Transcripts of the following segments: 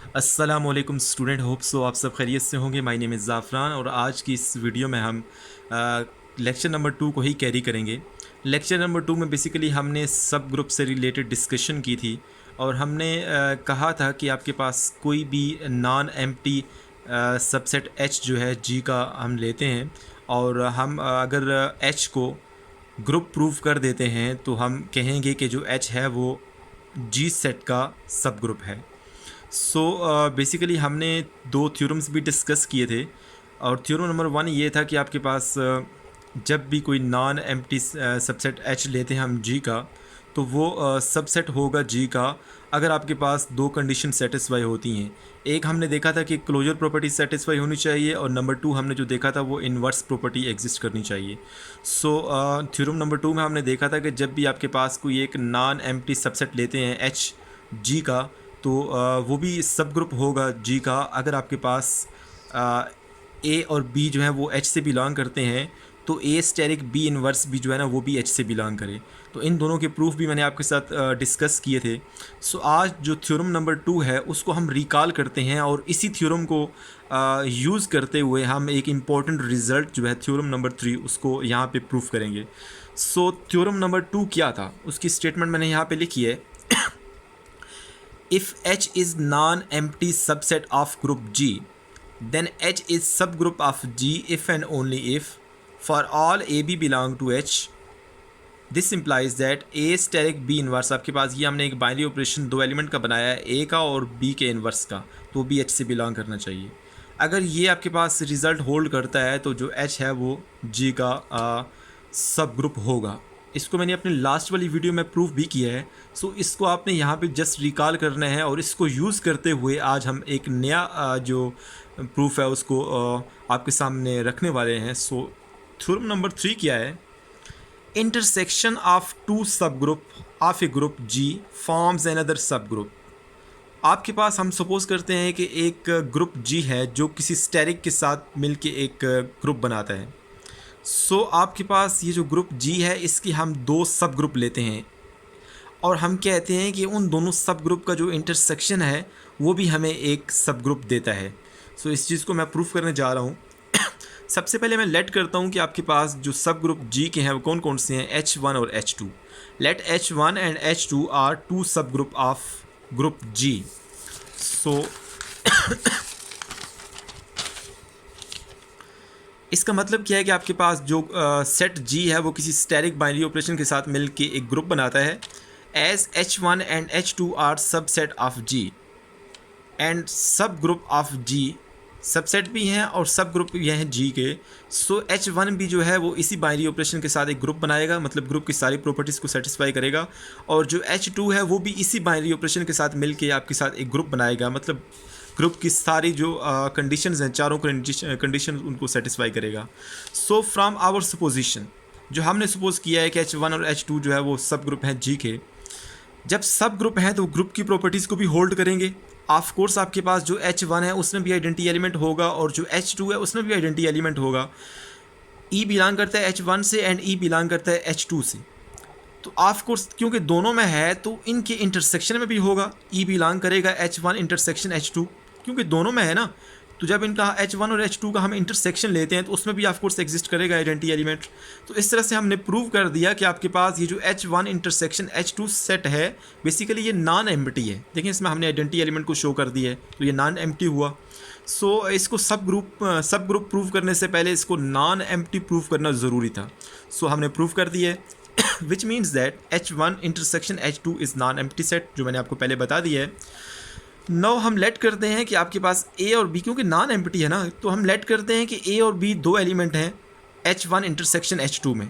अस्सलामुअलैकुम student, hope so आप सब खैरियत से होंगे। माय नेम इज़ ज़ाफ़रान और आज की इस वीडियो में हम लेक्चर नंबर 2 को ही कैरी करेंगे। लेक्चर नंबर 2 में बेसिकली हमने सब ग्रुप से रिलेटेड डिस्कशन की थी और हमने कहा था कि आपके पास कोई भी नॉन एम्प्टी सबसेट एच जो है जी का हम लेते हैं और हम अगर एच को ग्रुप प्रूव कर देते हैं तो हम कहेंगे कि जो एच है वो जी सेट का सब ग्रुप है। सो बेसिकली हमने दो थ्योरम्स भी डिस्कस किए थे और थ्योरम नंबर 1 ये था कि आपके पास जब भी कोई नॉन एम्प्टी सबसेट एच लेते हैं हम जी का तो वो सबसेट होगा जी का अगर आपके पास दो कंडीशन सेटिस्फाई होती हैं। एक हमने देखा था कि क्लोजर प्रॉपर्टी सेटिस्फाई होनी चाहिए और नंबर 2 हमने जो देखा था वो इन्वर्स प्रॉपर्टी एग्जिस्ट करनी चाहिए। सो थ्योरम नंबर 2 में हमने देखा था कि जब भी आपके पास कोई एक नॉन एम्प्टी सबसेट लेते हैं एच जी का तो वो भी सब ग्रुप होगा जी का अगर आपके पास ए और बी जो है वो एच से बिलोंग करते हैं तो ए स्टेरिक बी इनवर्स भी जो है ना वो भी एच से बिलोंग करे। तो इन दोनों के प्रूफ भी मैंने आपके साथ डिस्कस किए थे। सो आज जो थ्योरम नंबर 2 है उसको हम रिकॉल करते हैं और इसी थ्योरम को यूज़ करते हुए हम एक इम्पॉर्टेंट रिज़ल्ट जो है थ्योरम नंबर 3 उसको यहाँ पे प्रूफ करेंगे। सो थ्योरम नंबर 2 क्या था उसकी स्टेटमेंट मैंने यहाँ पे लिखी है। If H is non-empty subset of group G, then H is subgroup of G if and only if for all AB belong to H. This implies that A steric B inverse आपके पास ये हमने एक binary operation दो element का बनाया है A का और B के इन्वर्स का तो भी H से बिलोंग करना चाहिए। अगर ये आपके पास रिज़ल्ट होल्ड करता है तो जो H है वो G का सब ग्रुप होगा। इसको मैंने अपने लास्ट वाली वीडियो में प्रूफ भी किया है। सो इसको आपने यहाँ पे जस्ट रिकॉल करना है और इसको यूज़ करते हुए आज हम एक नया जो प्रूफ है उसको आपके सामने रखने वाले हैं। सो थ्योरम नंबर 3 क्या है? Intersection of two subgroup of a group G forms another subgroup. आपके पास हम सपोज करते हैं कि एक ग्रुप जी है जो किसी स्टेरिक के साथ मिलके एक ग्रुप बनाता है। सो आपके पास ये जो ग्रुप जी है इसकी हम दो सब ग्रुप लेते हैं और हम कहते हैं कि उन दोनों सब ग्रुप का जो इंटरसेक्शन है वो भी हमें एक सब ग्रुप देता है। सो इस चीज़ को मैं प्रूफ करने जा रहा हूँ। सबसे पहले मैं लेट करता हूँ कि आपके पास जो सब ग्रुप जी के हैं वो कौन कौन से हैं, H1 और H2। Let H1 and H2 are two subgroup of group G. So इसका मतलब क्या है कि आपके पास जो सेट जी है वो किसी स्टेरिक बाइनरी ऑपरेशन के साथ मिल के एक ग्रुप बनाता है। As H1 and H2 are subset of G and subgroup of G subset भी हैं और सब ग्रुप ये हैं जी के। सो H1 भी जो है वो इसी बाइनरी ऑपरेशन के साथ एक ग्रुप बनाएगा, मतलब ग्रुप की सारी प्रॉपर्टीज़ को सेटिस्फाई करेगा। और जो H2 है वो भी इसी बाइनरी ऑपरेशन के साथ मिल के आपके साथ एक ग्रुप बनाएगा, मतलब ग्रुप की सारी जो कंडीशंस हैं चारों कंडीशन उनको सेटिस्फाई करेगा। सो फ्रॉम आवर सपोजिशन जो हमने सपोज किया है कि H1 और H2 जो है वो सब ग्रुप हैं जी के। जब सब ग्रुप हैं तो ग्रुप की प्रॉपर्टीज़ को भी होल्ड करेंगे। ऑफ कोर्स आपके पास जो H1 है उसमें भी आइडेंटिटी एलिमेंट होगा और जो H2 है उसमें भी आइडेंटिटी एलिमेंट होगा। E बिलोंग करता है H1 से एंड E बिलोंग करता है H2 से। तो ऑफ कोर्स क्योंकि दोनों में है तो इनके इंटरसेक्शन में भी होगा। E बिलोंग करेगा H1 इंटरसेक्शन H2 क्योंकि दोनों में है ना। तो जब इनका H1 और H2 का हम इंटरसेक्शन लेते हैं तो उसमें भी ऑफ कोर्स एग्जिस्ट करेगा आइडेंटिटी एलिमेंट। तो इस तरह से हमने प्रूव कर दिया कि आपके पास ये जो H1 इंटरसेक्शन H2 सेट है बेसिकली ये नॉन एम्प्टी है। देखिए इसमें हमने आइडेंटिटी एलिमेंट को शो कर दिया है तो ये नॉन एम्प्टी हुआ। सो इसको सब ग्रुप प्रूव करने से पहले इसको नॉन एम्प्टी प्रूव करना ज़रूरी था। सो हमने प्रूव कर दिया है which means that H1 intersection H2 is non empty set, जो मैंने आपको पहले बता दिया है। नौ हम लेट करते हैं कि आपके पास ए और बी, क्योंकि नॉन एम्प्टी है ना, तो हम लेट करते हैं कि ए और बी दो एलिमेंट हैं H1 इंटरसेक्शन H2 में।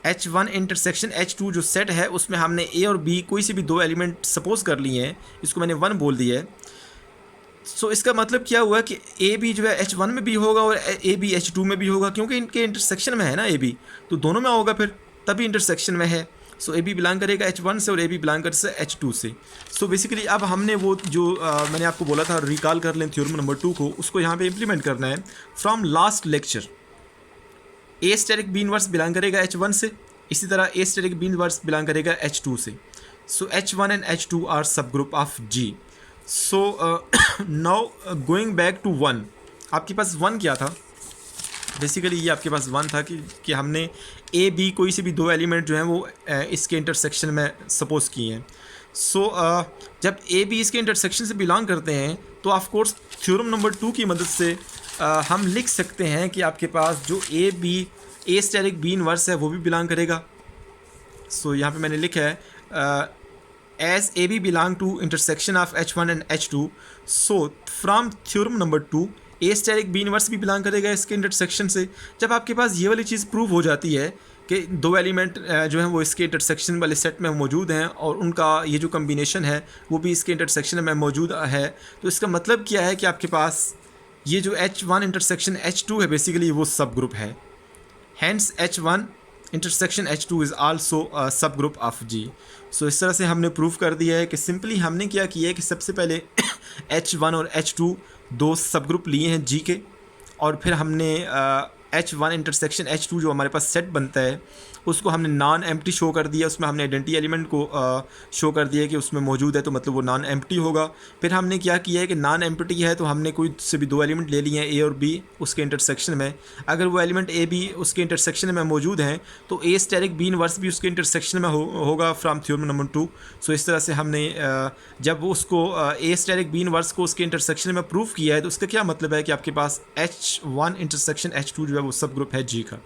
H1 इंटरसेक्शन H2 जो सेट है उसमें हमने ए और बी कोई से भी दो एलिमेंट सपोज कर लिए हैं, इसको मैंने 1 बोल दिया है। सो इसका मतलब क्या हुआ कि ए बी जो है H1 में भी होगा और ए बी H2 में भी होगा, क्योंकि इनके इंटरसेक्शन में है ना ए बी, तो दोनों में होगा फिर तभी इंटरसेक्शन में है। सो ए बी बिलोंग करेगा H1 से और ए बी बिलोंग करेगा H2 से। सो बेसिकली अब हमने वो जो मैंने आपको बोला था रिकॉल कर लें थ्योरम नंबर 2 को, उसको यहाँ पे इम्प्लीमेंट करना है। From last lecture a asterisk b inverse belong करेगा H1 से, इसी तरह a asterisk b inverse belong करेगा H2 से। So H1 and H2 are subgroup of G। So now going back to one, आपके पास वन क्या था? बेसिकली ये आपके पास वन था कि हमने ए बी कोई से भी दो एलिमेंट जो हैं वो इसके इंटरसेक्शन में सपोज किए हैं। सो जब ए बी इसके इंटरसेक्शन से बिलोंग करते हैं तो ऑफ कोर्स थ्योरम नंबर 2 की मदद से हम लिख सकते हैं कि आपके पास जो ए स्टेरिक बी इनवर्स है वो भी बिलोंग करेगा। सो यहाँ पे मैंने लिखा है as a b belong to intersection of H1 and H2, so from theorem number 2 a asterisk b inverse भी बिलोंग करेगा इसके इंटरसेक्शन से। जब आपके पास ये वाली चीज़ प्रूव हो जाती है कि दो एलिमेंट जो हैं वो इसके इंटरसेक्शन वाले सेट में मौजूद हैं और उनका ये जो कम्बिनेशन है वो भी इसके इंटरसेक्शन में मौजूद है, तो इसका मतलब क्या है कि आपके पास ये जो H1 इंटरसेक्शन H2 है बेसिकली वो सब ग्रुप है। Hence H1 intersection H2 is also subgroup of G। So इस तरह से हमने प्रूव कर दिया है कि सिंपली हमने क्या किया है कि सबसे पहले H1 और H2 दो सब ग्रुप लिए हैं G के, और फिर हमने H1 इंटरसेक्शन H2 जो हमारे पास सेट बनता है उसको हमने नॉन एम्प्टी शो कर दिया, उसमें हमने आइडेंटिटी एलिमेंट को शो कर दिया कि उसमें मौजूद है तो मतलब वो नॉन एम्प्टी होगा। फिर हमने क्या किया है कि नॉन एम्प्टी है तो हमने कोई से भी दो एलिमेंट ले लिए हैं ए और बी उसके इंटरसेक्शन में, अगर वो एलिमेंट ए बी उसके इंटरसेक्शन में मौजूद हैं तो ए स्टेरिक बी इनवर्स भी उसके इंटरसेक्शन में होगा फ्रॉम थ्योरम नंबर 2। सो इस तरह से हमने जब उसको ए स्टेरिक बी इनवर्स को उसके इंटरसेक्शन में प्रूव किया है तो उसका क्या मतलब है कि आपके पास H1 इंटरसेक्शन H2 जो है वो सब ग्रुप है G का।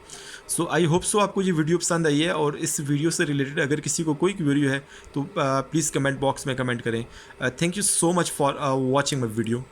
सो आई होप सो आपको ये वीडियो पसंद आई है, और इस वीडियो से रिलेटेड अगर किसी को कोई क्वेरी है तो प्लीज़ कमेंट बॉक्स में कमेंट करें। Thank you so much for watching my video.